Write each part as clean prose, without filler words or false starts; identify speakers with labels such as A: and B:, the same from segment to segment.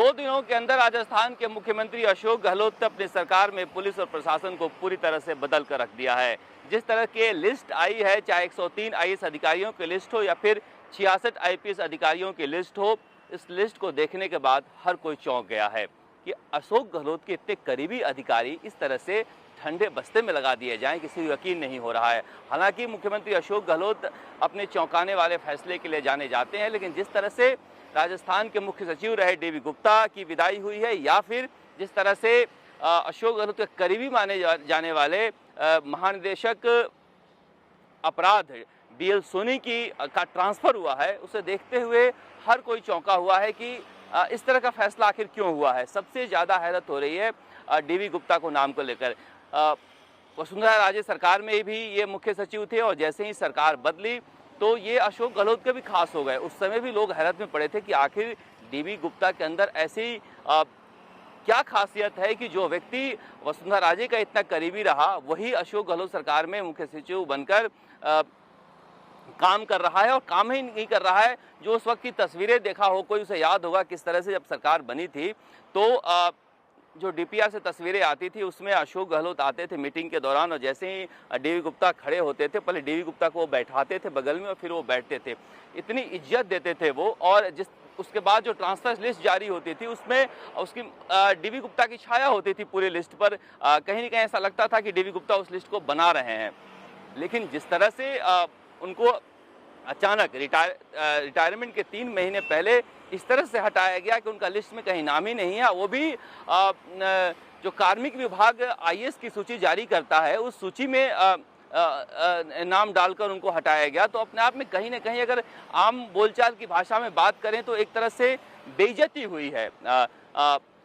A: 2 दिनों के अंदर राजस्थान के मुख्यमंत्री अशोक गहलोत ने अपनी सरकार में पुलिस और प्रशासन को पूरी तरह से बदल कर रख दिया है। जिस तरह की लिस्ट आई है, चाहे 103 आईएएस अधिकारियों की लिस्ट हो या फिर 66 आईपीएस अधिकारियों की लिस्ट हो, इस लिस्ट को देखने के बाद हर कोई चौंक गया है कि अशोक गहलोत के इतने करीबी अधिकारी इस तरह से ठंडे बस्ते में लगा दिए जाएं, किसी को यकीन नहीं हो रहा है। हालांकि मुख्यमंत्री अशोक गहलोत अपने चौंकाने वाले फैसले के लिए जाने जाते हैं, लेकिन जिस तरह से राजस्थान के मुख्य सचिव रहे डीवी गुप्ता की विदाई हुई है, या फिर जिस तरह से अशोक गहलोत के करीबी माने जाने वाले महानिदेशक अपराध बीएल सोनी का ट्रांसफर हुआ है, उसे देखते हुए हर कोई चौंका हुआ है कि इस तरह का फैसला आखिर क्यों हुआ है। सबसे ज़्यादा हैरत हो रही है डीवी गुप्ता को नाम को लेकर। वसुंधरा राजे सरकार में भी ये मुख्य सचिव थे और जैसे ही सरकार बदली तो ये अशोक गहलोत के भी खास हो गए। उस समय भी लोग हैरत में पड़े थे कि आखिर डीवी गुप्ता के अंदर ऐसी क्या खासियत है कि जो व्यक्ति वसुंधरा राजे का इतना करीबी रहा वही अशोक गहलोत सरकार में मुख्य सचिव बनकर काम कर रहा है, और काम ही नहीं कर रहा है। जो उस वक्त की तस्वीरें देखा हो कोई, उसे याद होगा किस तरह से जब सरकार बनी थी तो जो डीपीआर से तस्वीरें आती थी उसमें अशोक गहलोत आते थे मीटिंग के दौरान, और जैसे ही डीवी गुप्ता खड़े होते थे पहले डीवी गुप्ता को वो बैठाते थे बगल में और फिर वो बैठते थे। इतनी इज्जत देते थे वो। और उसके बाद जो ट्रांसफर लिस्ट जारी होती थी उसमें उसकी डीवी गुप्ता की छाया होती थी पूरी लिस्ट पर। कहीं ना कहीं ऐसा लगता था कि डीवी गुप्ता उस लिस्ट को बना रहे हैं। लेकिन जिस तरह से उनको अचानक रिटायरमेंट के 3 महीने पहले इस तरह से हटाया गया कि उनका लिस्ट में कहीं नाम ही नहीं है, वो भी जो कार्मिक विभाग आईएएस की सूची जारी करता है उस सूची में नाम डालकर उनको हटाया गया। तो अपने आप में कहीं ना कहीं अगर आम बोलचाल की भाषा में बात करें तो एक तरह से बेइज्जती हुई है।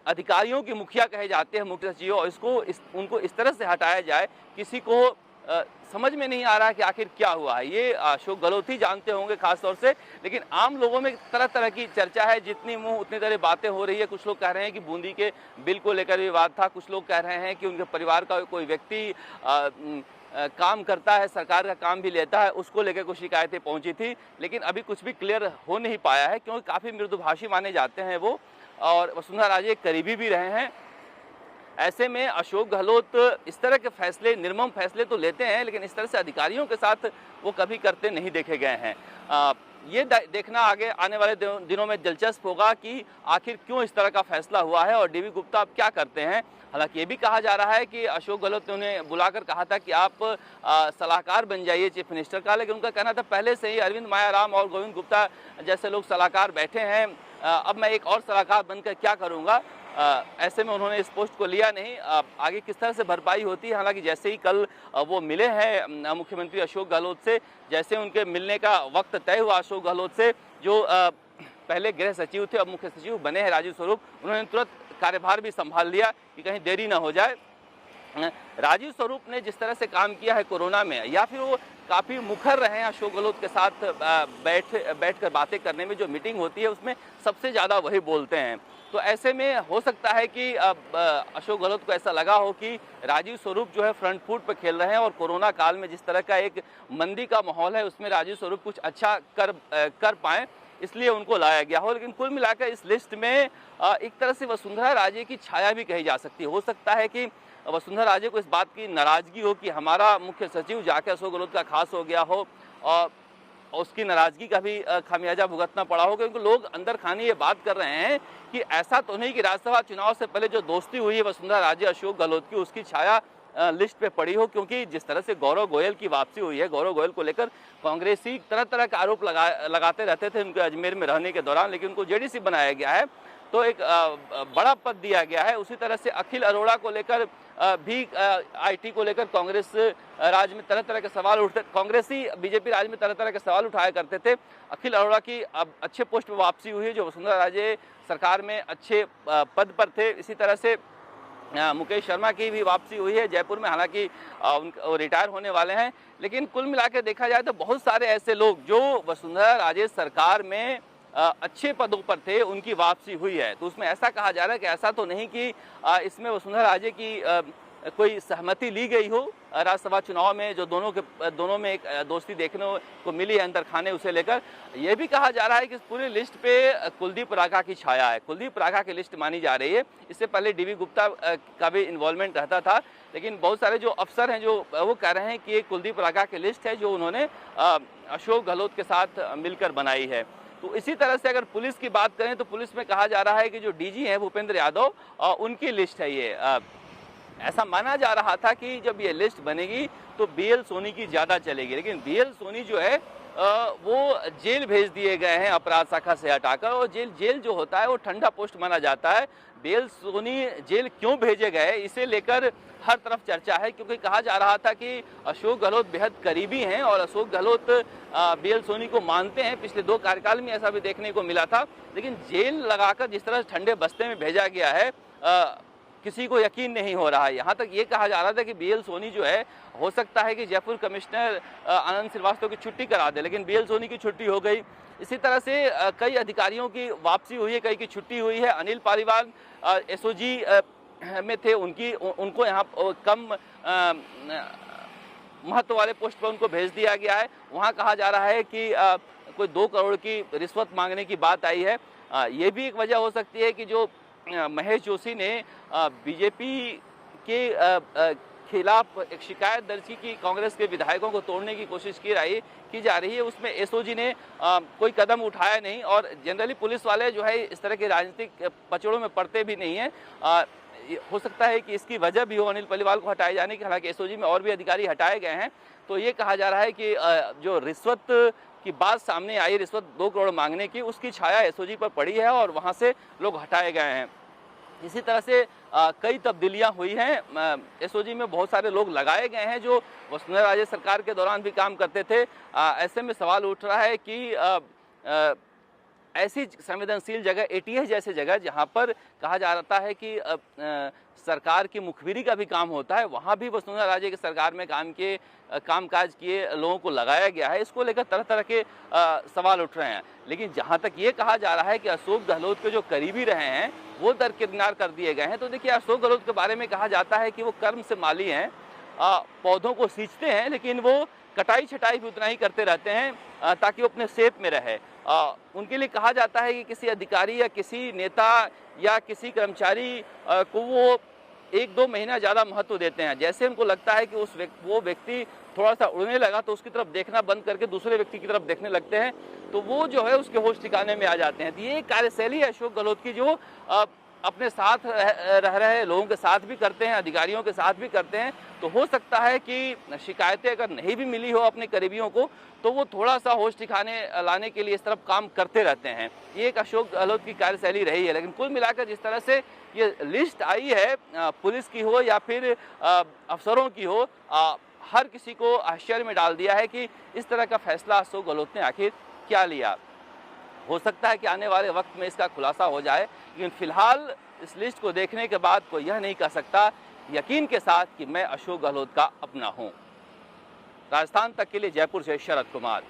A: अधिकारियों की मुखिया कहे जाते हैं मुख्य सचिव, और उनको इस तरह से हटाया जाए, किसी को समझ में नहीं आ रहा है कि आखिर क्या हुआ है। ये अशोक गहलोत ही जानते होंगे खास तौर से, लेकिन आम लोगों में तरह तरह की चर्चा है। जितनी मुंह उतनी तरह बातें हो रही है। कुछ लोग कह रहे हैं कि बूंदी के बिल को लेकर विवाद था, कुछ लोग कह रहे हैं कि उनके परिवार का कोई व्यक्ति काम करता है, सरकार का काम भी लेता है, उसको लेकर कुछ शिकायतें पहुंची थी। लेकिन अभी कुछ भी क्लियर हो नहीं पाया है, क्योंकि काफ़ी मृदुभाषी माने जाते हैं वो, और वसुंधरा राजे करीबी भी रहे हैं। ऐसे में अशोक गहलोत इस तरह के फैसले, निर्मम फैसले तो लेते हैं, लेकिन इस तरह से अधिकारियों के साथ वो कभी करते नहीं देखे गए हैं। ये देखना आगे आने वाले दिनों में दिलचस्प होगा कि आखिर क्यों इस तरह का फैसला हुआ है और डीवी गुप्ता अब क्या करते हैं। हालांकि ये भी कहा जा रहा है कि अशोक गहलोत ने उन्हें बुलाकर कहा था कि आप सलाहकार बन जाइए चीफ मिनिस्टर का, लेकिन उनका कहना था पहले से ही अरविंद मायाराम और गोविंद गुप्ता जैसे लोग सलाहकार बैठे हैं, अब मैं एक और सलाहकार बनकर क्या करूँगा। ऐसे में उन्होंने इस पोस्ट को लिया नहीं। आगे किस तरह से भरपाई होती है। हालांकि जैसे ही कल वो मिले हैं मुख्यमंत्री अशोक गहलोत से, जैसे उनके मिलने का वक्त तय हुआ अशोक गहलोत से, जो पहले गृह सचिव थे अब मुख्य सचिव बने हैं राजीव स्वरूप, उन्होंने तुरंत कार्यभार भी संभाल लिया कि कहीं देरी ना हो जाए। राजीव स्वरूप ने जिस तरह से काम किया है कोरोना में, या फिर वो काफ़ी मुखर रहे हैं अशोक गहलोत के साथ बैठकर बातें करने में, जो मीटिंग होती है उसमें सबसे ज़्यादा वही बोलते हैं। तो ऐसे में हो सकता है कि अब अशोक गहलोत को ऐसा लगा हो कि राजीव स्वरूप जो है फ्रंट फुट पर खेल रहे हैं, और कोरोना काल में जिस तरह का एक मंदी का माहौल है उसमें राजीव स्वरूप कुछ अच्छा कर पाएँ, इसलिए उनको लाया गया हो। लेकिन कुल मिलाकर इस लिस्ट में एक तरह से वसुंधरा राजे की छाया भी कही जा सकती है। हो सकता है कि वसुंधरा राजे को इस बात की नाराजगी हो कि हमारा मुख्य सचिव जाके अशोक गहलोत का खास हो गया हो, और उसकी नाराजगी का भी खामियाजा भुगतना पड़ा हो, क्योंकि लोग अंदर खाने ये बात कर रहे हैं कि ऐसा तो नहीं कि राज्यसभा चुनाव से पहले जो दोस्ती हुई है वसुंधरा राजे अशोक गहलोत की, उसकी छाया लिस्ट पे पड़ी हो। क्योंकि जिस तरह से गौरव गोयल की वापसी हुई है, गौरव गोयल को लेकर कांग्रेसी तरह तरह के आरोप लगाते रहते थे उनके अजमेर में रहने के दौरान, लेकिन उनको जेडीसी बनाया गया है तो एक बड़ा पद दिया गया है। उसी तरह से अखिल अरोड़ा को लेकर भी आईटी को लेकर कांग्रेस राज में तरह तरह के सवाल उठते, कांग्रेसी बीजेपी राज में तरह तरह के सवाल उठाया करते थे। अखिल अरोड़ा की अब अच्छे पोस्ट पर वापसी हुई है, जो वसुंधरा राजे सरकार में अच्छे पद पर थे। इसी तरह से मुकेश शर्मा की भी वापसी हुई है जयपुर में, हालांकि वो रिटायर होने वाले हैं। लेकिन कुल मिलाकर देखा जाए तो बहुत सारे ऐसे लोग जो वसुंधरा राजे सरकार में अच्छे पदों पर थे, उनकी वापसी हुई है। तो उसमें ऐसा कहा जा रहा है कि ऐसा तो नहीं कि इसमें वसुंधरा राजे की कोई सहमति ली गई हो राज्यसभा चुनाव में, जो दोनों में एक दोस्ती देखने को मिली है अंदर खाने, उसे लेकर यह भी कहा जा रहा है कि इस पूरी लिस्ट पे कुलदीप राठा की छाया है। कुलदीप राठा की लिस्ट मानी जा रही है। इससे पहले डीबी गुप्ता का भी इन्वॉल्वमेंट रहता था, लेकिन बहुत सारे जो अफसर हैं जो वो कह रहे हैं कि ये कुलदीप राठा की लिस्ट है जो उन्होंने अशोक गहलोत के साथ मिलकर बनाई है। तो इसी तरह से अगर पुलिस की बात करें तो पुलिस में कहा जा रहा है कि जो डीजी हैं भूपेंद्र यादव, उनकी लिस्ट है ये। ऐसा माना जा रहा था कि जब ये लिस्ट बनेगी तो बीएल सोनी की ज़्यादा चलेगी, लेकिन बीएल सोनी जो है वो जेल भेज दिए गए हैं अपराध शाखा से हटाकर, और जेल जो होता है वो ठंडा पोस्ट माना जाता है। बीएल सोनी जेल क्यों भेजे गए इसे लेकर हर तरफ चर्चा है, क्योंकि कहा जा रहा था कि अशोक गहलोत बेहद करीबी हैं और अशोक गहलोत बीएल सोनी को मानते हैं। पिछले 2 कार्यकाल में ऐसा भी देखने को मिला था, लेकिन जेल लगाकर जिस तरह ठंडे बस्ते में भेजा गया है किसी को यकीन नहीं हो रहा है। यहाँ तक ये कहा जा रहा था कि बीएल सोनी जो है, हो सकता है कि जयपुर कमिश्नर आनंद श्रीवास्तव की छुट्टी करा दे, लेकिन बीएल सोनी की छुट्टी हो गई। इसी तरह से कई अधिकारियों की वापसी हुई है, कई की छुट्टी हुई है। अनिल पालीवाल एसओजी में थे, उनको यहाँ कम महत्व वाले पोस्ट पर उनको भेज दिया गया है। वहाँ कहा जा रहा है कि कोई 2 करोड़ की रिश्वत मांगने की बात आई है। ये भी एक वजह हो सकती है कि जो महेश जोशी ने बीजेपी के खिलाफ एक शिकायत दर्ज की कांग्रेस के विधायकों को तोड़ने की कोशिश की जा रही है, उसमें एसओजी ने कोई कदम उठाया नहीं। और जनरली पुलिस वाले जो है इस तरह के राजनीतिक पचड़ों में पड़ते भी नहीं हैं। हो सकता है कि इसकी वजह भी हो अनिल पालीवाल को हटाए जाने की। हालांकि एसओजी में और भी अधिकारी हटाए गए हैं। तो ये कहा जा रहा है कि जो रिश्वत की बात सामने आई, रिश्वत 2 करोड़ मांगने की, उसकी छाया एसओजी पर पड़ी है और वहाँ से लोग हटाए गए हैं। इसी तरह से कई तब्दीलियां हुई हैं। एसओजी में बहुत सारे लोग लगाए गए हैं जो वसुंधरा राजे सरकार के दौरान भी काम करते थे। ऐसे में सवाल उठ रहा है कि ऐसी संवेदनशील जगह एटीएस जैसे जगह जहां पर कहा जा रहा है कि सरकार की मुखबिरी का भी काम होता है, वहां भी वसुंधरा राजे की सरकार में कामकाज किए लोगों को लगाया गया है। इसको लेकर तरह तरह के सवाल उठ रहे हैं। लेकिन जहां तक ये कहा जा रहा है कि अशोक गहलोत के जो करीबी रहे हैं वो दरकिनार कर दिए गए हैं, तो देखिए अशोक गहलोत के बारे में कहा जाता है कि वो कर्म से माली हैं। पौधों को सींचते हैं, लेकिन वो कटाई छटाई भी उतना ही करते रहते हैं ताकि वो अपने शेप में रहे। उनके लिए कहा जाता है कि किसी अधिकारी या किसी नेता या किसी कर्मचारी को वो 1-2 महीना ज़्यादा महत्व देते हैं। जैसे उनको लगता है कि वो व्यक्ति थोड़ा सा उड़ने लगा तो उसकी तरफ देखना बंद करके दूसरे व्यक्ति की तरफ देखने लगते हैं, तो वो जो है उसके होश ठिकाने में आ जाते हैं। तो ये कार्यशैली है अशोक गहलोत की, जो अपने साथ रह रहे लोगों के साथ भी करते हैं, अधिकारियों के साथ भी करते हैं। तो हो सकता है कि शिकायतें अगर नहीं भी मिली हो अपने करीबियों को, तो वो थोड़ा सा होश ठिकाने लाने के लिए इस तरफ काम करते रहते हैं। ये एक अशोक गहलोत की कार्यशैली रही है। लेकिन कुल मिलाकर जिस तरह से ये लिस्ट आई है, पुलिस की हो या फिर अफसरों की हो, हर किसी को आश्चर्य में डाल दिया है कि इस तरह का फैसला अशोक गहलोत ने आखिर क्या लिया। हो सकता है कि आने वाले वक्त में इसका खुलासा हो जाए, लेकिन फिलहाल इस लिस्ट को देखने के बाद कोई यह नहीं कह सकता यकीन के साथ कि मैं अशोक गहलोत का अपना हूं। राजस्थान तक के लिए जयपुर से शरद कुमार।